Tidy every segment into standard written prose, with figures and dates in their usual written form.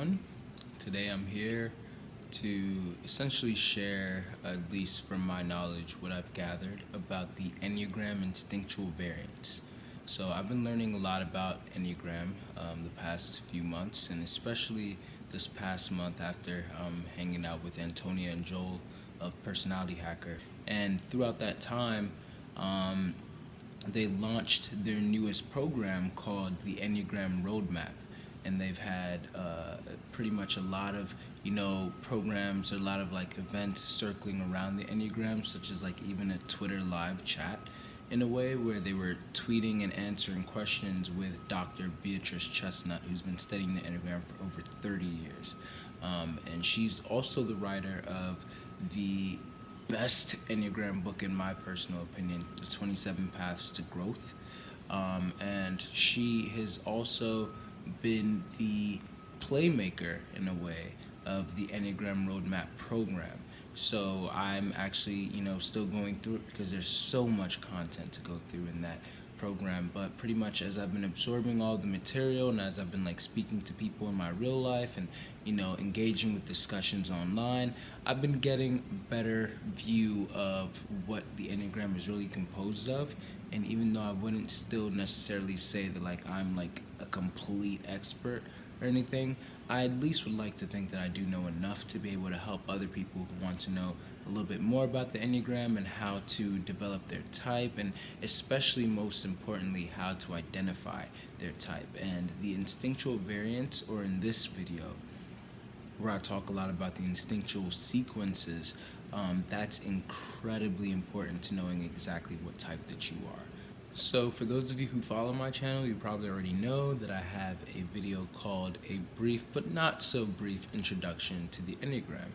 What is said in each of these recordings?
everyone. Today I'm here to essentially share, at least from my knowledge, what I've gathered about the Enneagram Instinctual Variant. So I've been learning a lot about Enneagram the past few months, and especially this past month after hanging out with Antonia and Joel of Personality Hacker. And throughout that time, um, they launched their newest program called the Enneagram Roadmap, and they've had pretty much a lot of programs, or a lot of like events circling around the Enneagram, such as like even a Twitter live chat in a way where they were tweeting and answering questions with Dr. Beatrice Chestnut, who's been studying the Enneagram for over 30 years. And she's also the writer of the best Enneagram book, in my personal opinion, The 27 Paths to Growth. And she has also been the playmaker, in a way, of the Enneagram Roadmap program. So I'm actually, still going through it because there's so much content to go through in that program. But pretty much as I've been absorbing all the material, and as I've been like speaking to people in my real life, and engaging with discussions online, I've been getting a better view of what the Enneagram is really composed of. And even though I wouldn't still necessarily say that like I'm like a complete expert or anything, I at least would like to think that I do know enough to be able to help other people who want to know a little bit more about the Enneagram and how to develop their type, and especially most importantly, how to identify their type. And the instinctual variant, or in this video, where I talk a lot about the instinctual sequences, that's incredibly important to knowing exactly what type that you are. So for those of you who follow my channel, you probably already know that I have a video called A Brief But Not So Brief Introduction to the Enneagram.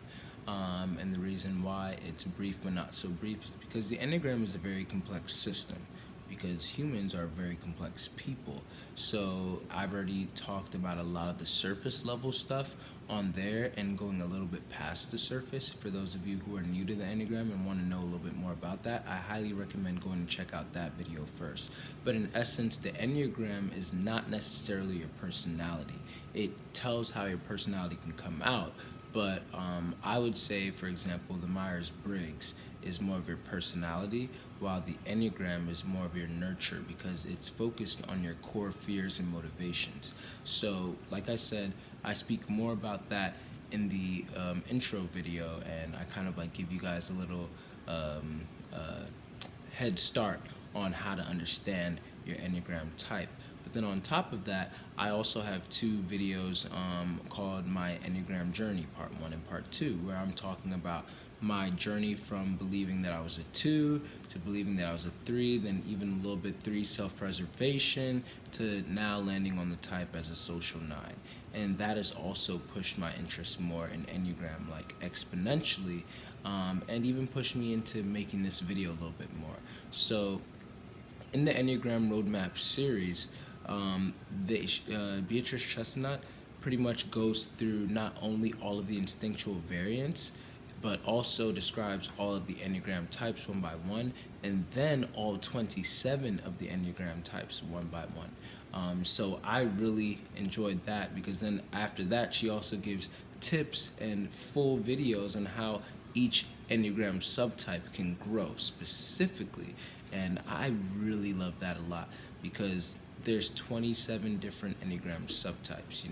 And the reason why it's brief but not so brief is because the Enneagram is a very complex system, because humans are very complex people. So I've already talked about a lot of the surface level stuff on there, and going a little bit past the surface. For those of you who are new to the Enneagram and want to know a little bit more about that, I highly recommend going and check out that video first. But in essence, the Enneagram is not necessarily your personality. It tells how your personality can come out, but I would say, for example, the Myers-Briggs is more of your personality, while the Enneagram is more of your nurture, because it's focused on your core fears and motivations. So, like I said, I speak more about that in the intro video, and I kind of like give you guys a little head start on how to understand your Enneagram type. But then on top of that, I also have two videos called My Enneagram Journey, Part 1 and Part 2, where I'm talking about my journey from believing that I was a 2 to believing that I was a 3, then even a little bit 3 self-preservation, to now landing on the type as a social 9. And that has also pushed my interest more in Enneagram, like exponentially, and even pushed me into making this video a little bit more. So in the Enneagram Roadmap series, Beatrice Chestnut pretty much goes through not only all of the instinctual variants, but also describes all of the Enneagram types one by one, and then all 27 of the Enneagram types one by one. So I really enjoyed that, because then after that, she also gives tips and full videos on how each Enneagram subtype can grow specifically. And I really love that a lot, because there's 27 different Enneagram subtypes,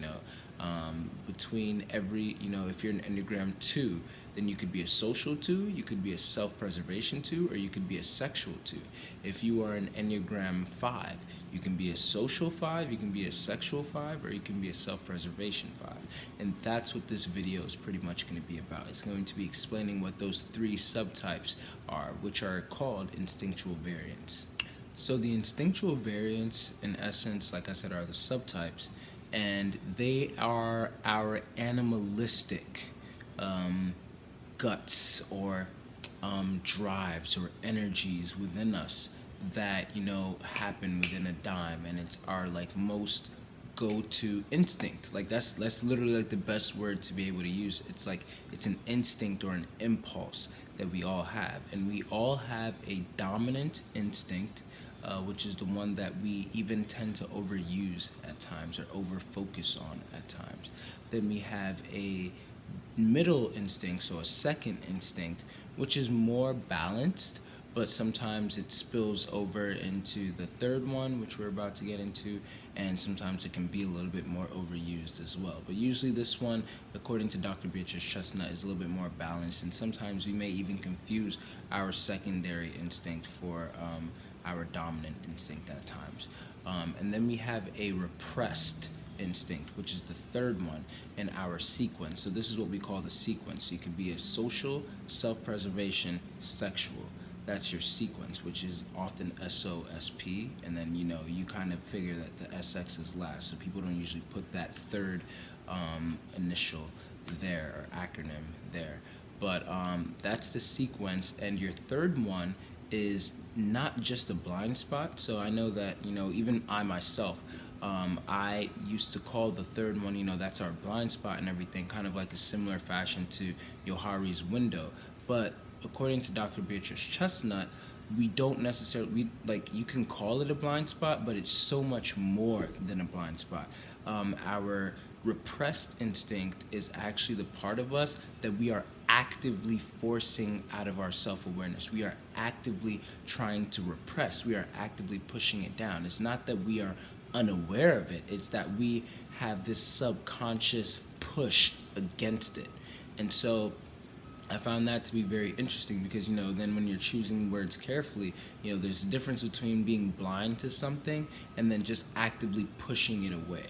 between every, if you're an Enneagram 2, then you could be a social 2, you could be a self-preservation 2, or you could be a sexual 2. If you are an Enneagram 5, you can be a social 5, you can be a sexual 5, or you can be a self-preservation 5. And that's what this video is pretty much going to be about. It's going to be explaining what those 3 subtypes are, which are called instinctual variants. So the instinctual variants, in essence, like I said, are the subtypes, and they are our animalistic guts, or drives, or energies within us that happen within a dime, and it's our like most go-to instinct. Like that's literally like the best word to be able to use. It's like it's an instinct or an impulse that we all have, and we all have a dominant instinct, which is the one that we even tend to overuse at times, or over focus on at times. Then we have a middle instinct, so a second instinct, which is more balanced, but sometimes it spills over into the third one, which we're about to get into, and sometimes it can be a little bit more overused as well. But usually this one, according to Dr. Beatrice Chestnut, is a little bit more balanced, and sometimes we may even confuse our secondary instinct for our dominant instinct at times. And then we have a repressed instinct, which is the third one in our sequence. So this is what we call the sequence. So you could be a social, self-preservation, sexual. That's your sequence, which is often SOSP, and then you kind of figure that the SX is last, so people don't usually put that third initial there or acronym there. But that's the sequence, and your third one is not just a blind spot. So I know that even I myself, I used to call the third one, that's our blind spot and everything, kind of like a similar fashion to Johari's window. But according to Dr. Beatrice Chestnut, we don't necessarily, you can call it a blind spot, but it's so much more than a blind spot. Our repressed instinct is actually the part of us that we are actively forcing out of our self-awareness. We are actively trying to repress. We are actively pushing it down. It's not that we are unaware of it. It's that we have this subconscious push against it. And so I found that to be very interesting because, then when you're choosing words carefully, there's a difference between being blind to something and then just actively pushing it away.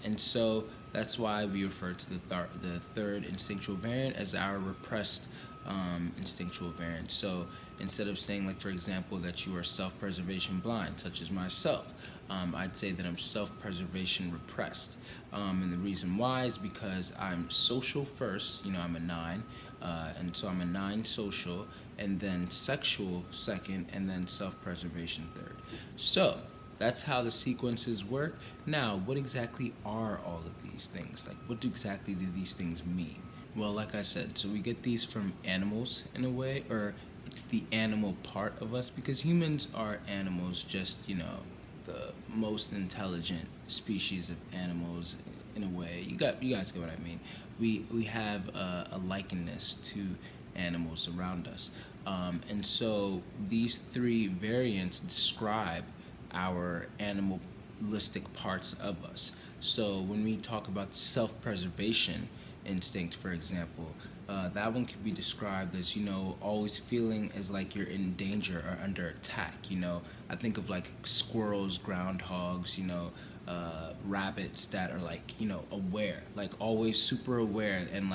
And so that's why we refer to the third instinctual variant as our repressed instinctual variant. So instead of saying, for example, that you are self-preservation blind, such as myself, I'd say that I'm self-preservation repressed. And the reason why is because I'm social first, I'm a 9, and so I'm a 9 social, and then sexual second, and then self-preservation third. So that's how the sequences work. Now, what exactly are all of these things? What exactly do these things mean? Well, like I said, so we get these from animals in a way, or it's the animal part of us, because humans are animals, just, the most intelligent species of animals in a way. You guys get what I mean. We have a likeness to animals around us. And so these three variants describe our animalistic parts of us. So when we talk about self-preservation instinct, for example, that one can be described as, always feeling as like you're in danger or under attack. I think of squirrels, groundhogs, rabbits that are aware, always super aware, and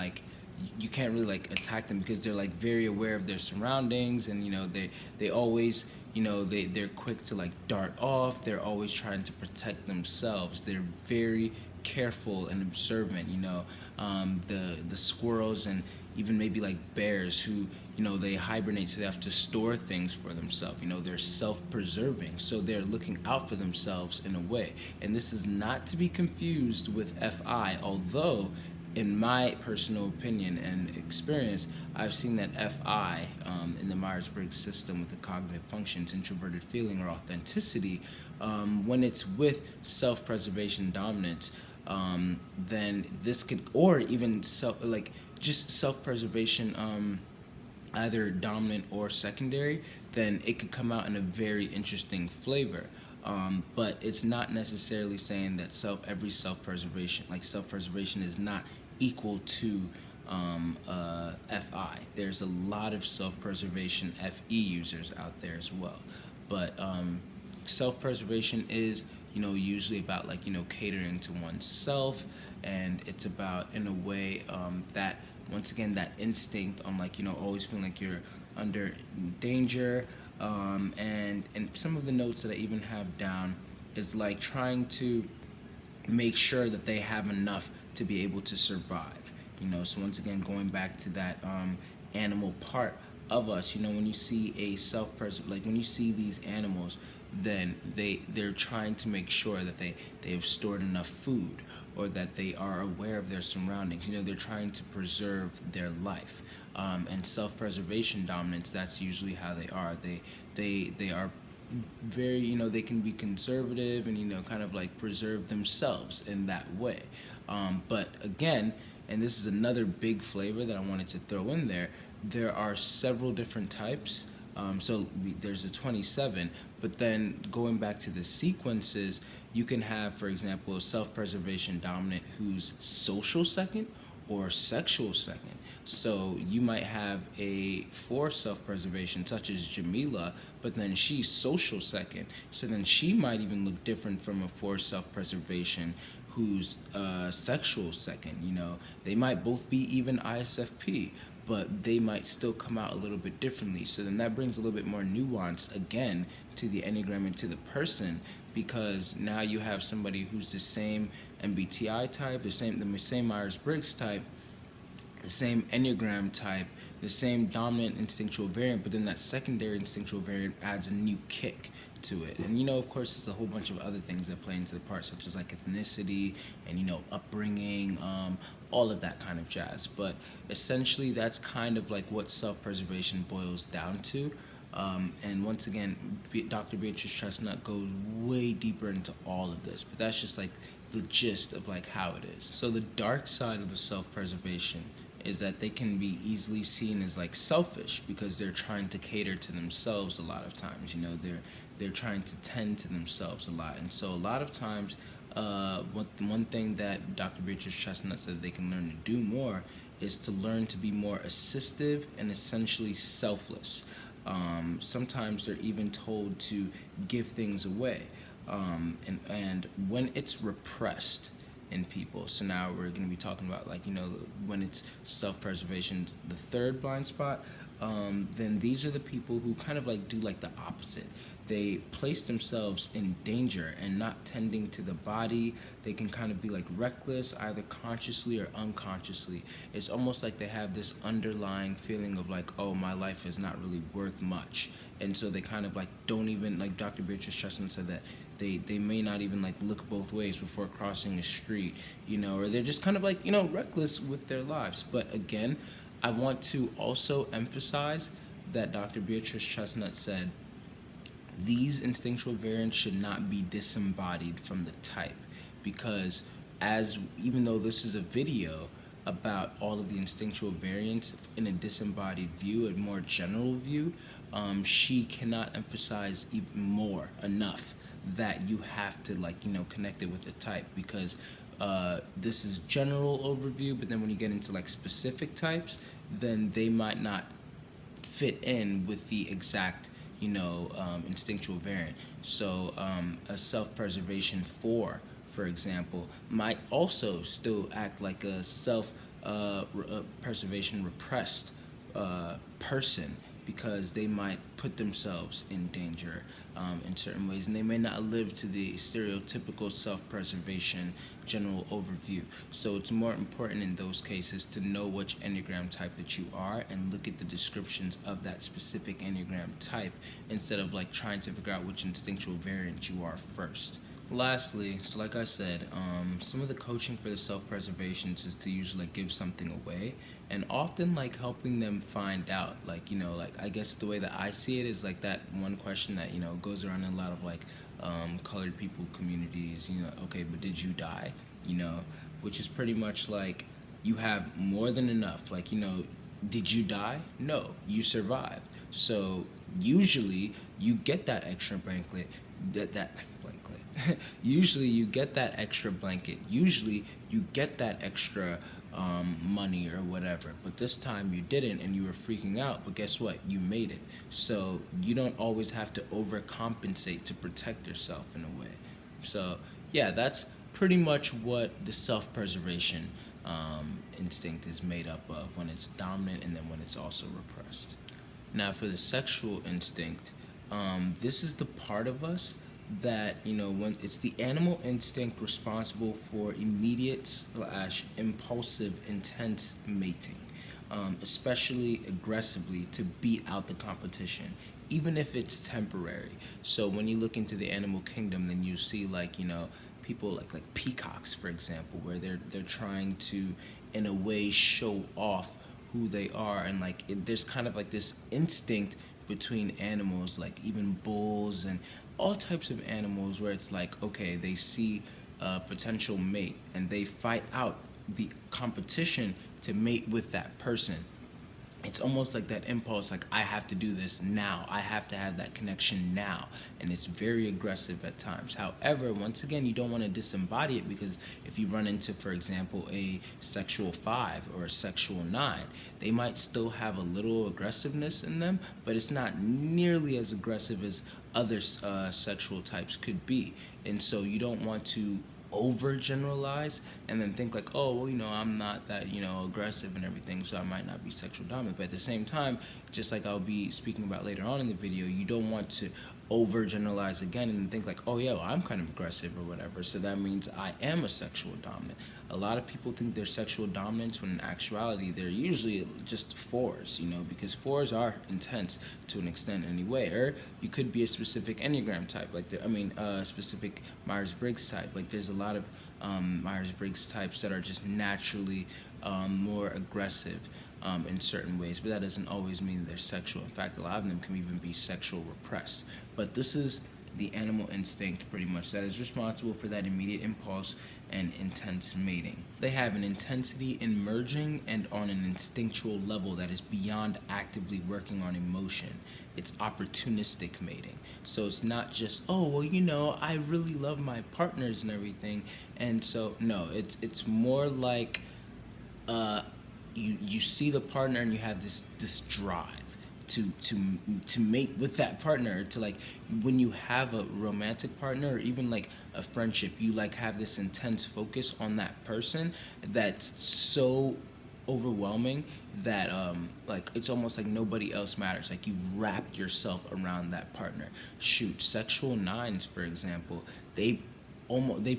you can't really attack them because they're very aware of their surroundings, and they always they're quick to dart off. They're always trying to protect themselves. They're very careful and observant. The squirrels and even maybe bears who they hibernate, so they have to store things for themselves. They're self-preserving, so they're looking out for themselves in a way. And this is not to be confused with FI, although in my personal opinion and experience, I've seen that FI in the Myers-Briggs system with the cognitive functions, introverted feeling or authenticity, when it's with self-preservation dominance, then this could, or even just self-preservation, either dominant or secondary, then it could come out in a very interesting flavor. But it's not necessarily saying that every self-preservation is not equal to FI. There's a lot of self-preservation FE users out there as well. But self-preservation is, usually about catering to oneself, and it's about, in a way, that once again, that instinct on always feeling like you're under danger. And some of the notes that I even have down is trying to make sure that they have enough to be able to survive. So once again, going back to that animal part of us, when you see when you see these animals, then they're trying to make sure that they have stored enough food, or that they are aware of their surroundings. They're trying to preserve their life. And self-preservation dominance, that's usually how they are. They are very, they can be conservative and, kind of preserve themselves in that way. But again, and this is another big flavor that I wanted to throw in there, there are several different types. There's a 27, but then going back to the sequences, you can have, for example, a self-preservation dominant who's social second or sexual second. So you might have a 4 self-preservation, such as Jamila, but then she's social second. So then she might even look different from a 4 self-preservation who's sexual second. They might both be even ISFP, but they might still come out a little bit differently. So then that brings a little bit more nuance again to the Enneagram and to the person, because now you have somebody who's the same MBTI type, the same Myers-Briggs type, the same Enneagram type, the same dominant instinctual variant, but then that secondary instinctual variant adds a new kick to it. And of course, there's a whole bunch of other things that play into the part, such as like ethnicity and upbringing, all of that kind of jazz. But essentially, that's kind of like what self-preservation boils down to. And once again, Dr. Beatrice Chestnut goes way deeper into all of this, but that's just like the gist of like how it is. So the dark side of the self-preservation is that they can be easily seen as like selfish, because they're trying to cater to themselves a lot of times. They're trying to tend to themselves a lot, and so a lot of times, one thing that Dr. Beatrice Chestnut said they can learn to do more is to learn to be more assistive and essentially selfless. Sometimes they're even told to give things away, and when it's repressed in people. So now we're going to be talking about when it's self-preservation, the third blind spot. Then these are the people who kind of like do like the opposite. They place themselves in danger and not tending to the body. They can kind of be like reckless, either consciously or unconsciously. It's almost like they have this underlying feeling of like, oh, my life is not really worth much. And so they kind of like don't even, like Dr. Beatrice Chestnut said, that they may not even like look both ways before crossing a street, or they're just kind of like, reckless with their lives. But again, I want to also emphasize that Dr. Beatrice Chestnut said these instinctual variants should not be disembodied from the type, because even though this is a video about all of the instinctual variants in a disembodied view, a more general view, she cannot emphasize even more enough that you have to connect it with the type, because this is general overview, but then when you get into like specific types, then they might not fit in with the exact instinctual variant. So a self-preservation 4, for example, might also still act like a self-preservation repressed person, because they might put themselves in danger in certain ways, and they may not live to the stereotypical self-preservation general overview. So it's more important in those cases to know which Enneagram type that you are and look at the descriptions of that specific Enneagram type, instead of like trying to figure out which instinctual variant you are first. Lastly, so like I said, some of the coaching for the self-preservations is to usually give something away, and often helping them find out, I guess the way that I see it is like that one question that goes around in a lot of colored people communities. Okay, but did you die? Which is pretty much like you have more than enough. Did you die? No, you survived. So usually you get that extra blanket. Usually you get that extra blanket. Usually you get that extra money or whatever. But this time you didn't, and you were freaking out. But guess what? You made it. So you don't always have to overcompensate to protect yourself in a way. So yeah, that's pretty much what the self-preservation instinct is made up of when it's dominant, and then when it's also repressed. Now for the sexual instinct, this is the part of us that when it's the animal instinct responsible for immediate/impulsive intense mating, especially aggressively to beat out the competition, even if it's temporary. So when you look into the animal kingdom, then you see people like peacocks, for example, where they're trying to in a way show off who they are, and there's kind of this instinct between animals, like even bulls and all types of animals, where it's okay, they see potential mate, and they fight out the competition to mate with that person. It's almost like that impulse, like, I have to do this now, I have to have that connection now, and it's very aggressive at times. However, once again, you don't want to disembody it, because if you run into, for example, a sexual 5 or a sexual 9, they might still have a little aggressiveness in them, but it's not nearly as aggressive as other sexual types could be. And so you don't want to overgeneralize and then think like, oh, well, I'm not that, aggressive and everything, so I might not be sexual dominant. But at the same time, just like I'll be speaking about later on in the video, you don't want to overgeneralize again and think like, oh yeah, well, I'm kind of aggressive or whatever, so that means I am a sexual dominant. A lot of people think they're sexual dominants when in actuality they're usually just 4s, because 4s are intense to an extent anyway. Or you could be a specific Enneagram type, like specific Myers-Briggs type. Like there's a lot of Myers-Briggs types that are just naturally more aggressive in certain ways, but that doesn't always mean they're sexual. In fact, a lot of them can even be sexual repressed. But this is the animal instinct, pretty much, that is responsible for that immediate impulse and intense mating. They have an intensity in merging and on an instinctual level that is beyond actively working on emotion. It's opportunistic mating. So it's not just, oh, well, I really love my partners and everything. And so, no, it's more like you see the partner and you have this drive to mate with that partner, to like, when you have a romantic partner or even like a friendship, you like have this intense focus on that person that's so overwhelming that like it's almost like nobody else matters. Like you've wrapped yourself around that partner. Shoot, sexual 9s, for example, they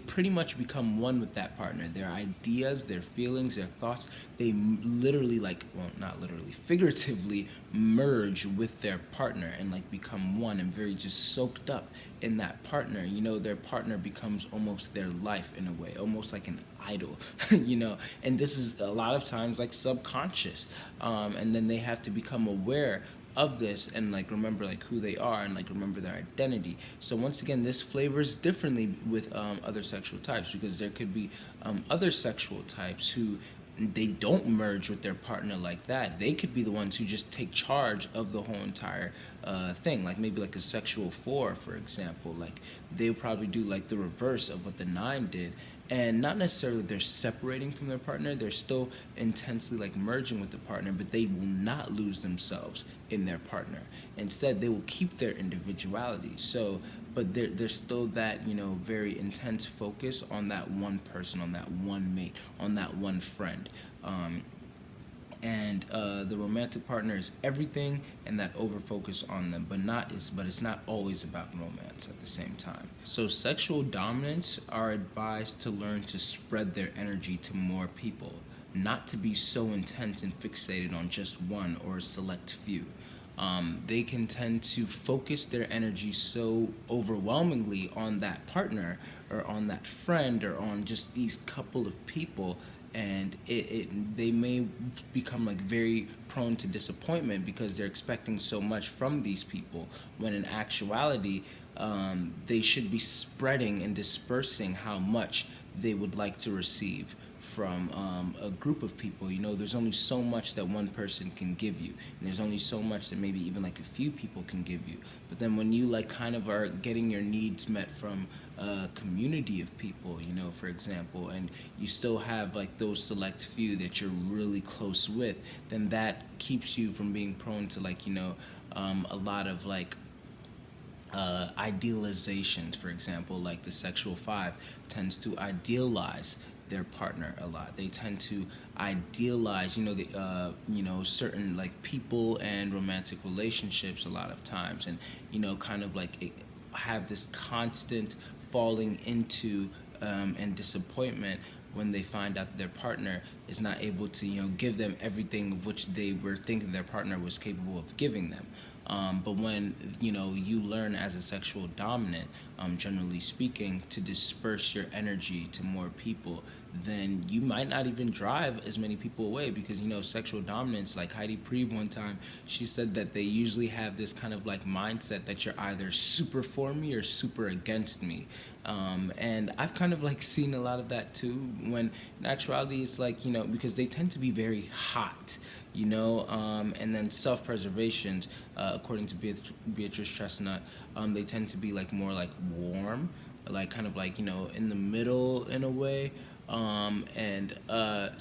pretty much become one with that partner. Their ideas, their feelings, their thoughts, they literally, like, well, not literally, figuratively merge with their partner and like become one and very just soaked up in that partner. Their partner becomes almost their life in a way, almost like an idol. And this is a lot of times like subconscious, and then they have to become aware of this and like remember like who they are and like remember their identity. So once again, this flavors differently with other sexual types, because there could be other sexual types who they don't merge with their partner like that. They could be the ones who just take charge of the whole entire thing. Like maybe like a sexual 4, for example, like they'll probably do like the reverse of what the 9 did. And not necessarily they're separating from their partner, they're still intensely like merging with the partner, but they will not lose themselves in their partner. Instead, they will keep their individuality. So, but there's still that, very intense focus on that one person, on that one mate, on that one friend. And the romantic partner is everything, and that overfocus on them, but it's not always about romance at the same time. So sexual dominants are advised to learn to spread their energy to more people, not to be so intense and fixated on just one or a select few. They can tend to focus their energy so overwhelmingly on that partner or on that friend or on just these couple of people, and they may become like very prone to disappointment because they're expecting so much from these people, when in actuality they should be spreading and dispersing how much they would like to receive from a group of people. There's only so much that one person can give you, and there's only so much that maybe even like a few people can give you. But then when you like kind of are getting your needs met from a community of people, for example, and you still have like those select few that you're really close with, then that keeps you from being prone to like, a lot of like idealizations. For example, like the sexual 5 tends to idealize their partner a lot. They tend to idealize, certain like people and romantic relationships a lot of times, and kind of like have this constant falling into and disappointment when they find out that their partner is not able to, give them everything of which they were thinking their partner was capable of giving them. But when, you learn as a sexual dominant generally speaking, to disperse your energy to more people, then you might not even drive as many people away because, sexual dominance, like Heidi Priebe one time, she said that they usually have this kind of like mindset that you're either super for me or super against me. And I've kind of like seen a lot of that too, when in actuality it's like, because they tend to be very hot, and then self-preservation, according to Beatrice Chestnut, they tend to be like more like warm, like kind of like, in the middle in a way. With the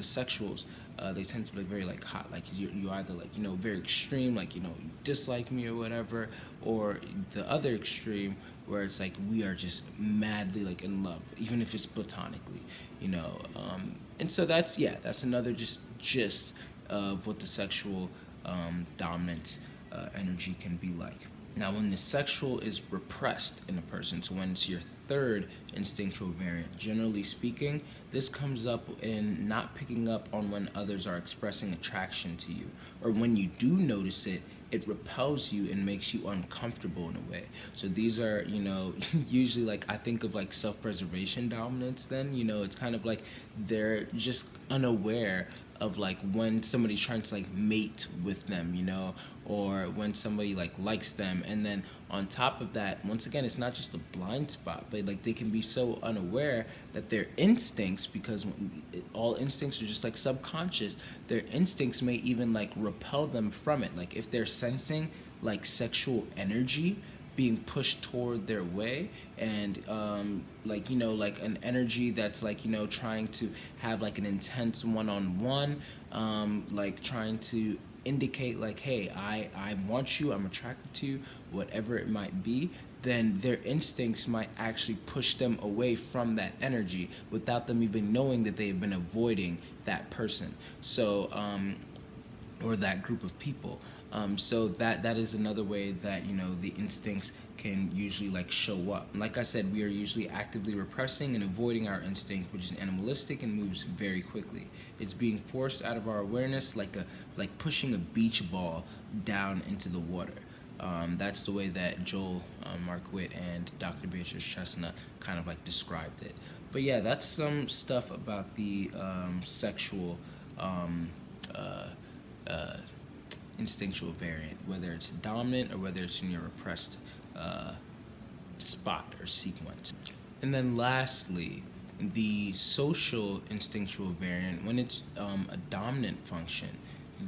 sexuals, they tend to be like very like hot, like you either like, very extreme, like, you dislike me or whatever, or the other extreme where it's like we are just madly like in love, even if it's platonically, and so that's another just gist of what the sexual dominant energy can be like. Now, when the sexual is repressed in a person, so when it's your third instinctual variant, generally speaking, this comes up in not picking up on when others are expressing attraction to you, or when you do notice it, it repels you and makes you uncomfortable in a way. So these are, usually like I think of like self-preservation dominance then, it's kind of like they're just unaware of like when somebody's trying to like mate with them, or when somebody like likes them. And then on top of that, once again, it's not just a blind spot, but like they can be so unaware that their instincts, because all instincts are just like subconscious, their instincts may even like repel them from it. Like if they're sensing like sexual energy being pushed toward their way, and like an energy that's like trying to have like an intense one-on-one, like trying to indicate like, hey, I want you, I'm attracted to you, whatever it might be, then their instincts might actually push them away from that energy without them even knowing that they've been avoiding that person. So or that group of people. So that is another way that the instincts can usually like show up. And like I said, we are usually actively repressing and avoiding our instinct, which is animalistic and moves very quickly. It's being forced out of our awareness, like pushing a beach ball down into the water. That's the way that Joel Markwitt and Dr. Beatrice Chestnut kind of like described it. But yeah, that's some stuff about the sexual instinctual variant, whether it's dominant or whether it's in your repressed spot or sequence. And then lastly, the social instinctual variant, when it's a dominant function,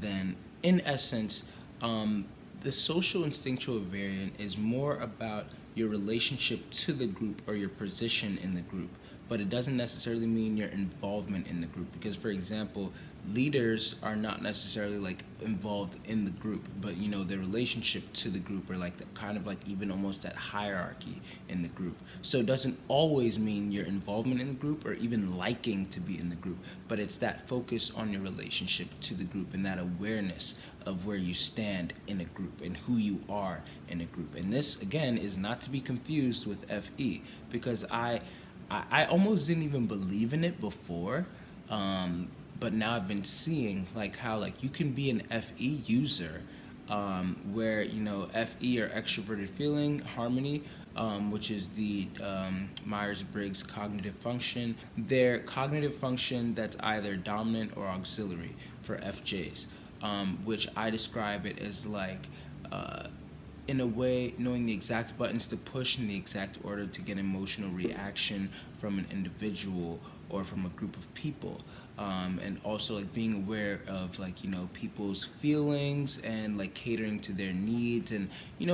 then in essence, the social instinctual variant is more about your relationship to the group or your position in the group, but it doesn't necessarily mean your involvement in the group. Because, for example, leaders are not necessarily like involved in the group, but their relationship to the group, or like the kind of like even almost that hierarchy in the group. So it doesn't always mean your involvement in the group or even liking to be in the group, but it's that focus on your relationship to the group and that awareness of where you stand in a group and who you are in a group. And this again is not to be confused with FE, because I almost didn't even believe in it before, but now I've been seeing like how like you can be an FE user, where FE or extroverted feeling harmony, which is the Myers-Briggs cognitive function. Their cognitive function that's either dominant or auxiliary for FJs, which I describe it as like, in a way, knowing the exact buttons to push in the exact order to get emotional reaction from an individual or from a group of people, and also like being aware of like people's feelings and like catering to their needs, and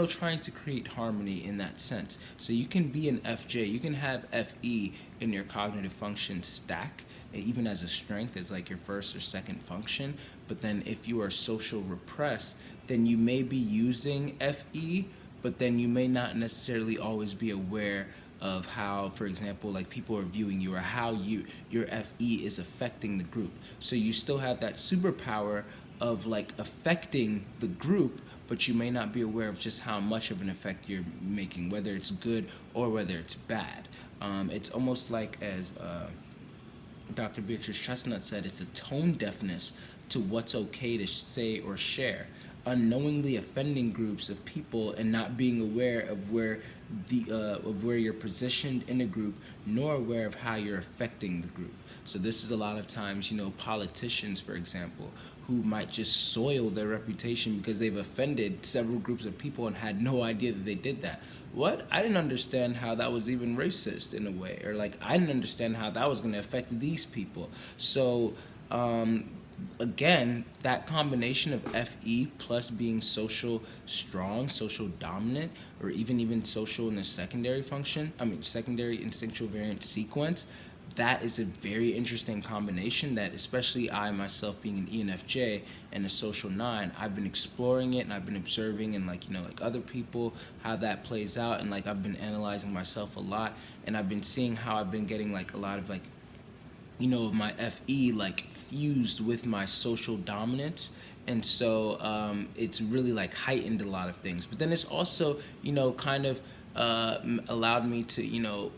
trying to create harmony in that sense. So you can be an FJ, you can have FE in your cognitive function stack, even as a strength, as like your first or second function. But then if you are social repressed, then you may be using FE, but then you may not necessarily always be aware of how, for example, like people are viewing you, or how your FE is affecting the group. So you still have that superpower of like affecting the group, but you may not be aware of just how much of an effect you're making, whether it's good or whether it's bad. It's almost like, as Dr. Beatrice Chestnut said, it's a tone deafness to what's okay to say or share. unknowingly offending groups of people and not being aware of where you're positioned in a group, nor aware of how you're affecting the group. So this is a lot of times, politicians, for example, who might just soil their reputation because they've offended several groups of people and had no idea that they did that. What? I didn't understand how that was even racist in a way, or like I didn't understand how that was going to affect these people. So again, that combination of FE plus being social strong, social dominant, or even social in a secondary instinctual variant sequence, that is a very interesting combination that, especially I myself being an ENFJ and a social 9, I've been exploring it and I've been observing and like other people, how that plays out, and like I've been analyzing myself a lot, and I've been seeing how I've been getting like a lot of like of my FE like fused with my social dominance. And so it's really like heightened a lot of things. But then it's also, kind of allowed me to,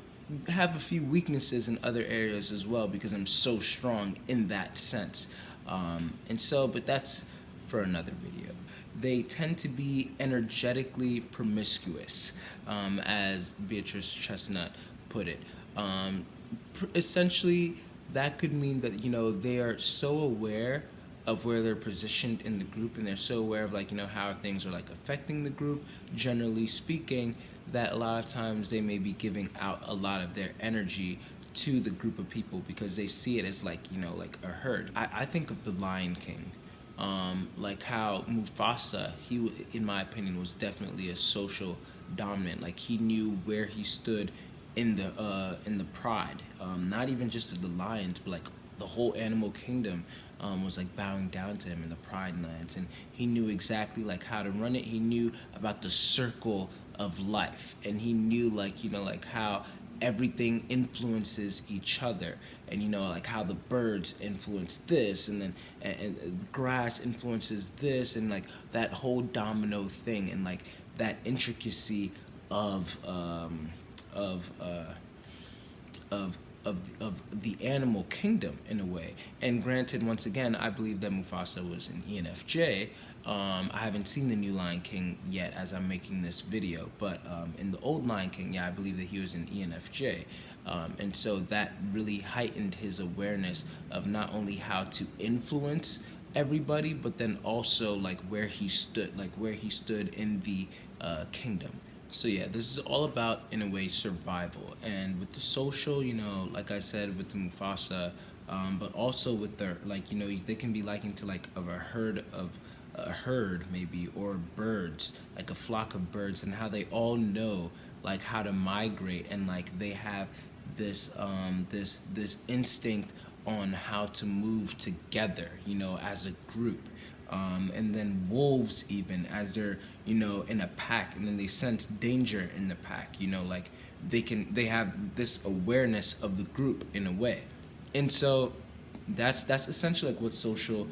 have a few weaknesses in other areas as well because I'm so strong in that sense. But that's for another video. They tend to be energetically promiscuous, as Beatrice Chestnut put it. Essentially, that could mean that they are so aware of where they're positioned in the group, and they're so aware of like how things are like affecting the group, generally speaking, that a lot of times they may be giving out a lot of their energy to the group of people because they see it as like like a herd. I think of the Lion King, like how Mufasa, he in my opinion was definitely a social dominant. Like he knew where he stood in the pride, not even just of the lions, but like the whole animal kingdom was like bowing down to him in the pride lands, and he knew exactly like how to run it. He knew about the circle of life, and he knew like like how everything influences each other, and like how the birds influence this, and then and the grass influences this, and like that whole domino thing, and like that intricacy of of the animal kingdom in a way. And granted, once again, I believe that Mufasa was an ENFJ. I haven't seen the new Lion King yet as I'm making this video, but in the old Lion King, yeah, I believe that he was an ENFJ. And so that really heightened his awareness of not only how to influence everybody, but then also like where he stood in the kingdom. So yeah, this is all about, in a way, survival. And with the social, like I said, with the Mufasa, but also with their, like, they can be likened to like a herd maybe, or birds, like a flock of birds, and how they all know like how to migrate, and like they have this instinct on how to move together, as a group. And then wolves, even as they're in a pack, and then they sense danger in the pack, like they have this awareness of the group in a way. And so that's essentially like what social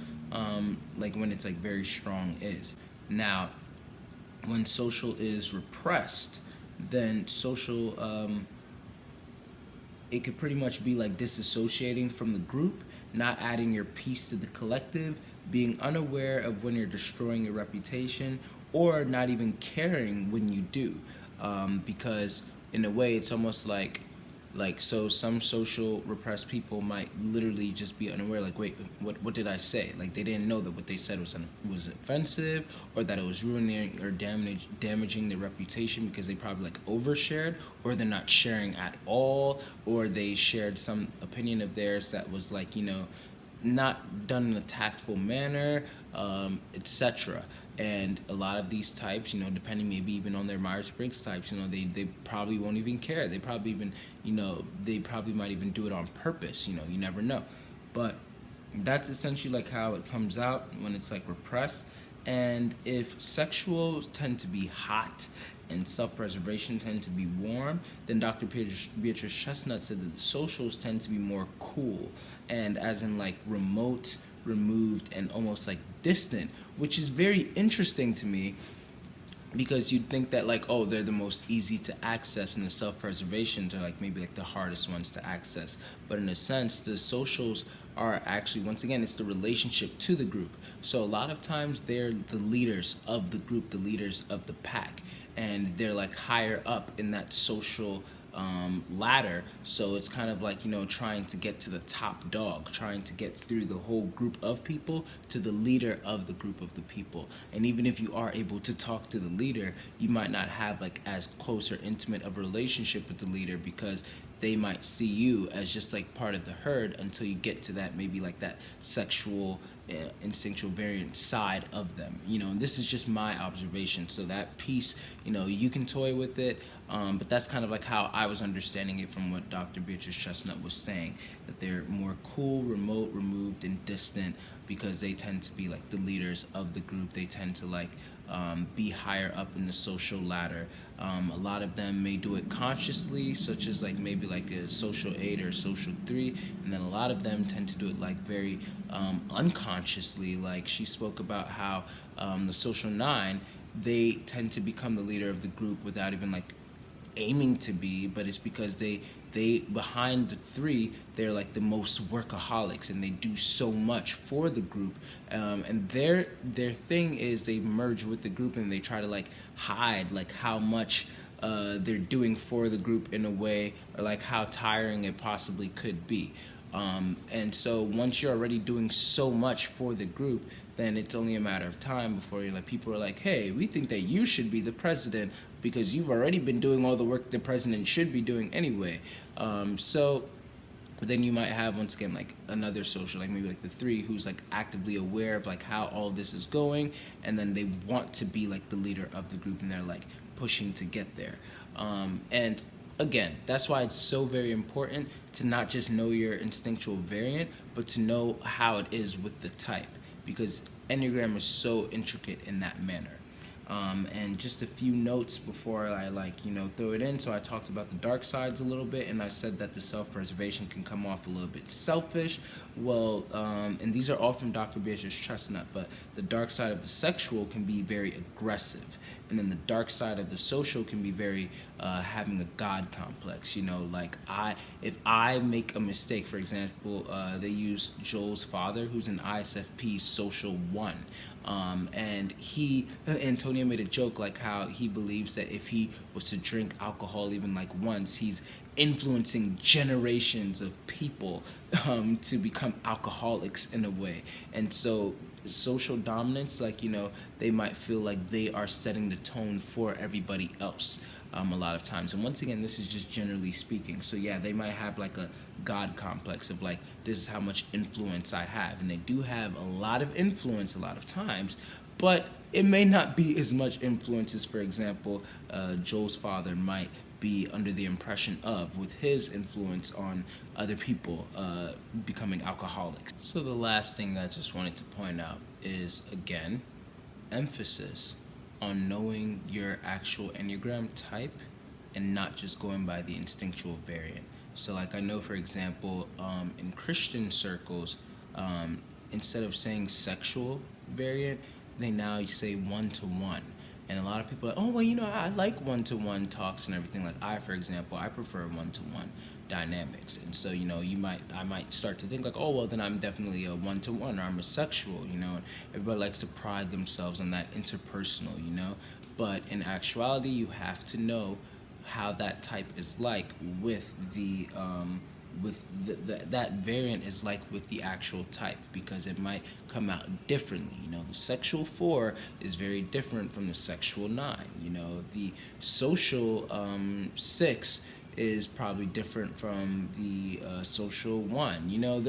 like when it's like very strong is. Now when social is repressed, then social it could pretty much be like disassociating from the group, not adding your piece to the collective, being unaware of when you're destroying your reputation, or not even caring when you do, because in a way it's almost like so some social repressed people might literally just be unaware, like, wait, what did I say? Like they didn't know that what they said was offensive, or that it was ruining or damaging their reputation, because they probably like overshared, or they're not sharing at all, or they shared some opinion of theirs that was like not done in a tactful manner, etc. And a lot of these types, depending maybe even on their Myers-Briggs types, they probably won't even care. They probably even, they probably might even do it on purpose. You never know. But that's essentially like how it comes out when it's like repressed. And if sexuals tend to be hot and self-preservation tend to be warm, then Dr. Beatrice Chestnut said that the socials tend to be more cool, and as in like remote, removed, and almost like distant, which is very interesting to me, because you'd think that like, oh, they're the most easy to access, and the self-preservations are like maybe like the hardest ones to access. But in a sense, the socials are actually, once again, it's the relationship to the group. So a lot of times they're the leaders of the group, the leaders of the pack, and they're like higher up in that social ladder. So it's kind of like, trying to get to the top dog, trying to get through the whole group of people to the leader of the group of the people. And even if you are able to talk to the leader, you might not have like as close or intimate of a relationship with the leader, because they might see you as just like part of the herd until you get to that, maybe like that sexual instinctual variant side of them, and this is just my observation. So that piece, you can toy with it, but that's kind of like how I was understanding it from what Dr. Beatrice Chestnut was saying, that they're more cool, remote, removed, and distant, because they tend to be like the leaders of the group. They tend to like be higher up in the social ladder. A lot of them may do it consciously, such as like maybe like a social 8 or social 3, and then a lot of them tend to do it like very unconsciously. Like she spoke about how the social 9, they tend to become the leader of the group without even like aiming to be, but it's because they behind the 3, they're like the most workaholics, and they do so much for the group, and their thing is they merge with the group, and they try to like hide like how much they're doing for the group in a way, or like how tiring it possibly could be. And so once you're already doing so much for the group, then it's only a matter of time before you're like, people are like, hey, we think that you should be the president, because you've already been doing all the work the president should be doing anyway. So then you might have, once again, like another social, like maybe like the 3, who's like actively aware of like how all this is going, and then they want to be like the leader of the group, and they're like pushing to get there. And again, that's why it's so very important to not just know your instinctual variant, but to know how it is with the type, because Enneagram is so intricate in that manner. And just a few notes before I throw it in. So I talked about the dark sides a little bit, and I said that the self-preservation can come off a little bit selfish. Well, and these are all from Dr. Beatrice Chestnut, but the dark side of the sexual can be very aggressive, and then the dark side of the social can be very having a God complex. Like if I make a mistake, for example, they use Joel's father, who's an ISFP social 1. And Antonio made a joke like how he believes that if he was to drink alcohol even like once, he's influencing generations of people to become alcoholics in a way. And so social dominance, like, they might feel like they are setting the tone for everybody else. A lot of times, and once again, this is just generally speaking. So yeah, they might have like a God complex of like, this is how much influence I have, and they do have a lot of influence a lot of times, but it may not be as much influence as, for example, Joel's father might be under the impression of, with his influence on other people becoming alcoholics. So the last thing that I just wanted to point out is, again, emphasis on knowing your actual Enneagram type and not just going by the instinctual variant. So like, I know, for example, in Christian circles, instead of saying sexual variant, they now say 1-to-1. And a lot of people are like, oh, well, I like 1-to-1 talks and everything. Like for example, I prefer 1-to-1 dynamics. And so, I might start to think like, oh, well, then I'm definitely a 1-to-1, or I'm a sexual, and everybody likes to pride themselves on that interpersonal, but in actuality, you have to know how that type is like with that variant is like with the actual type, because it might come out differently. The sexual 4 is very different from the sexual 9. The social 6 is probably different from the social 1.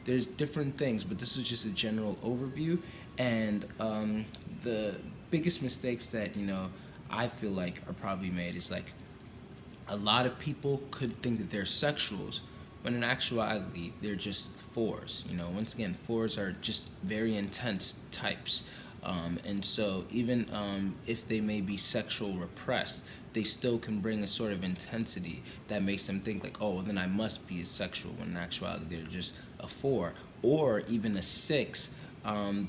There's different things, but this is just a general overview. And the biggest mistakes that I feel like are probably made is like, a lot of people could think that they're sexuals, but in actuality, they're just 4s. Once again, 4s are just very intense types. And so even if they may be sexual repressed, they still can bring a sort of intensity that makes them think like, oh, well, then I must be a sexual, when in actuality, they're just a 4. Or even a 6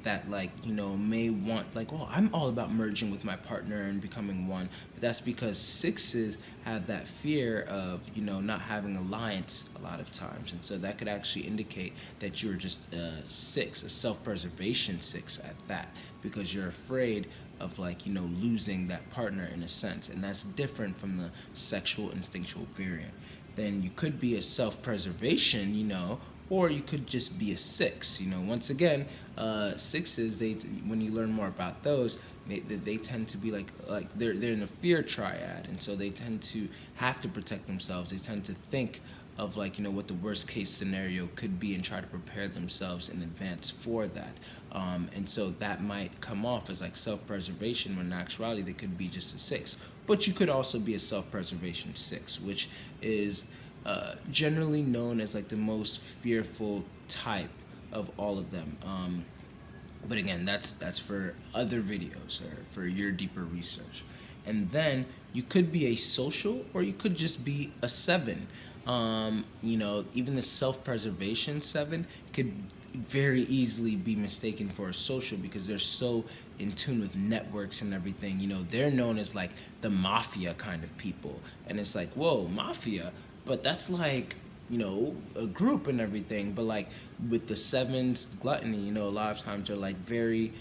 that like may want like, oh, I'm all about merging with my partner and becoming one, but that's because sixes have that fear of not having alliance a lot of times, and so that could actually indicate that you're just a six, a self-preservation six at that, because you're afraid of like losing that partner in a sense, and that's different from the sexual instinctual variant. Then you could be a self-preservation, or you could just be a six. Once again, sixes, they when you learn more about those, they tend to be like they're in a fear triad, and so they tend to have to protect themselves. They tend to think of like what the worst case scenario could be and try to prepare themselves in advance for that. And so that might come off as like self-preservation, when in actuality they could be just a six. But you could also be a self-preservation six, which is generally known as like the most fearful type of all of them. But again, that's for other videos or for your deeper research. And then you could be a social, or you could just be a seven. Even the self-preservation seven could very easily be mistaken for a social, because they're so in tune with networks and everything. They're known as like the mafia kind of people, and it's like, whoa, mafia, but that's like a group and everything. But like with the sevens gluttony, a lot of times they're like very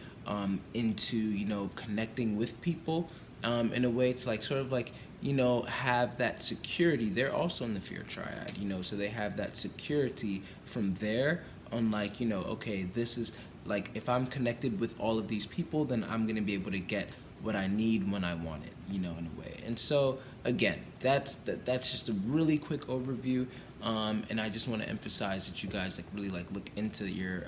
into connecting with people in a way to like sort of like have that security. They're also in the fear triad, so they have that security from there on like okay, this is like, if I'm connected with all of these people, then I'm going to be able to get what I need when I want it, in a way. And so again, that's just a really quick overview, and I just want to emphasize that you guys like really like look into your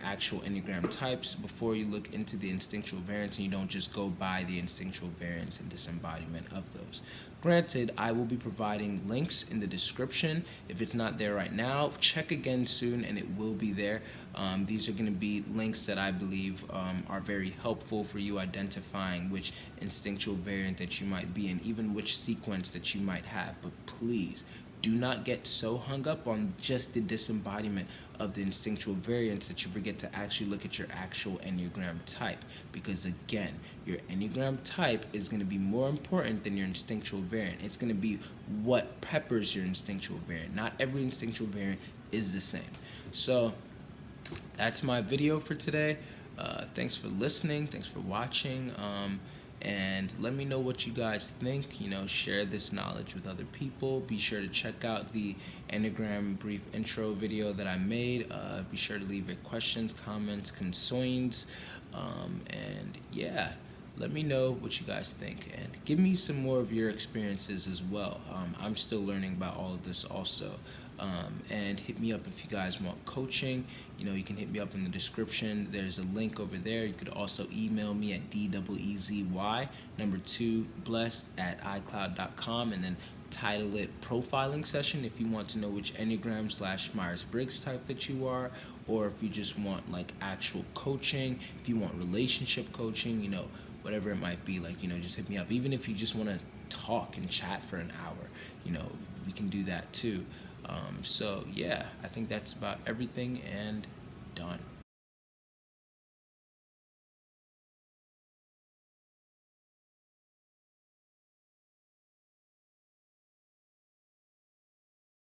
actual Enneagram types before you look into the instinctual variants, and you don't just go by the instinctual variants and disembodiment of those. Granted, I will be providing links in the description. If it's not there right now, check again soon and it will be there. These are going to be links that I believe are very helpful for you identifying which instinctual variant that you might be in, even which sequence that you might have. But please, do not get so hung up on just the disembodiment of the instinctual variants that you forget to actually look at your actual Enneagram type. Because again, your Enneagram type is going to be more important than your instinctual variant. It's going to be what peppers your instinctual variant. Not every instinctual variant is the same. So that's my video for today. Thanks for listening. Thanks for watching. And let me know what you guys think. Share this knowledge with other people. Be sure to check out the Enneagram brief intro video that I made. Be sure to leave your questions, comments, concerns, and yeah, let me know what you guys think, and give me some more of your experiences as well. I'm still learning about all of this also. And hit me up if you guys want coaching. You can hit me up in the description. There's a link over there. You could also email me at dweezy2blessed@icloud.com, and then title it profiling session if you want to know which Enneagram / Myers-Briggs type that you are, or if you just want like actual coaching, if you want relationship coaching, whatever it might be, like, just hit me up. Even if you just want to talk and chat for an hour, we can do that too. So yeah, I think that's about everything, and done.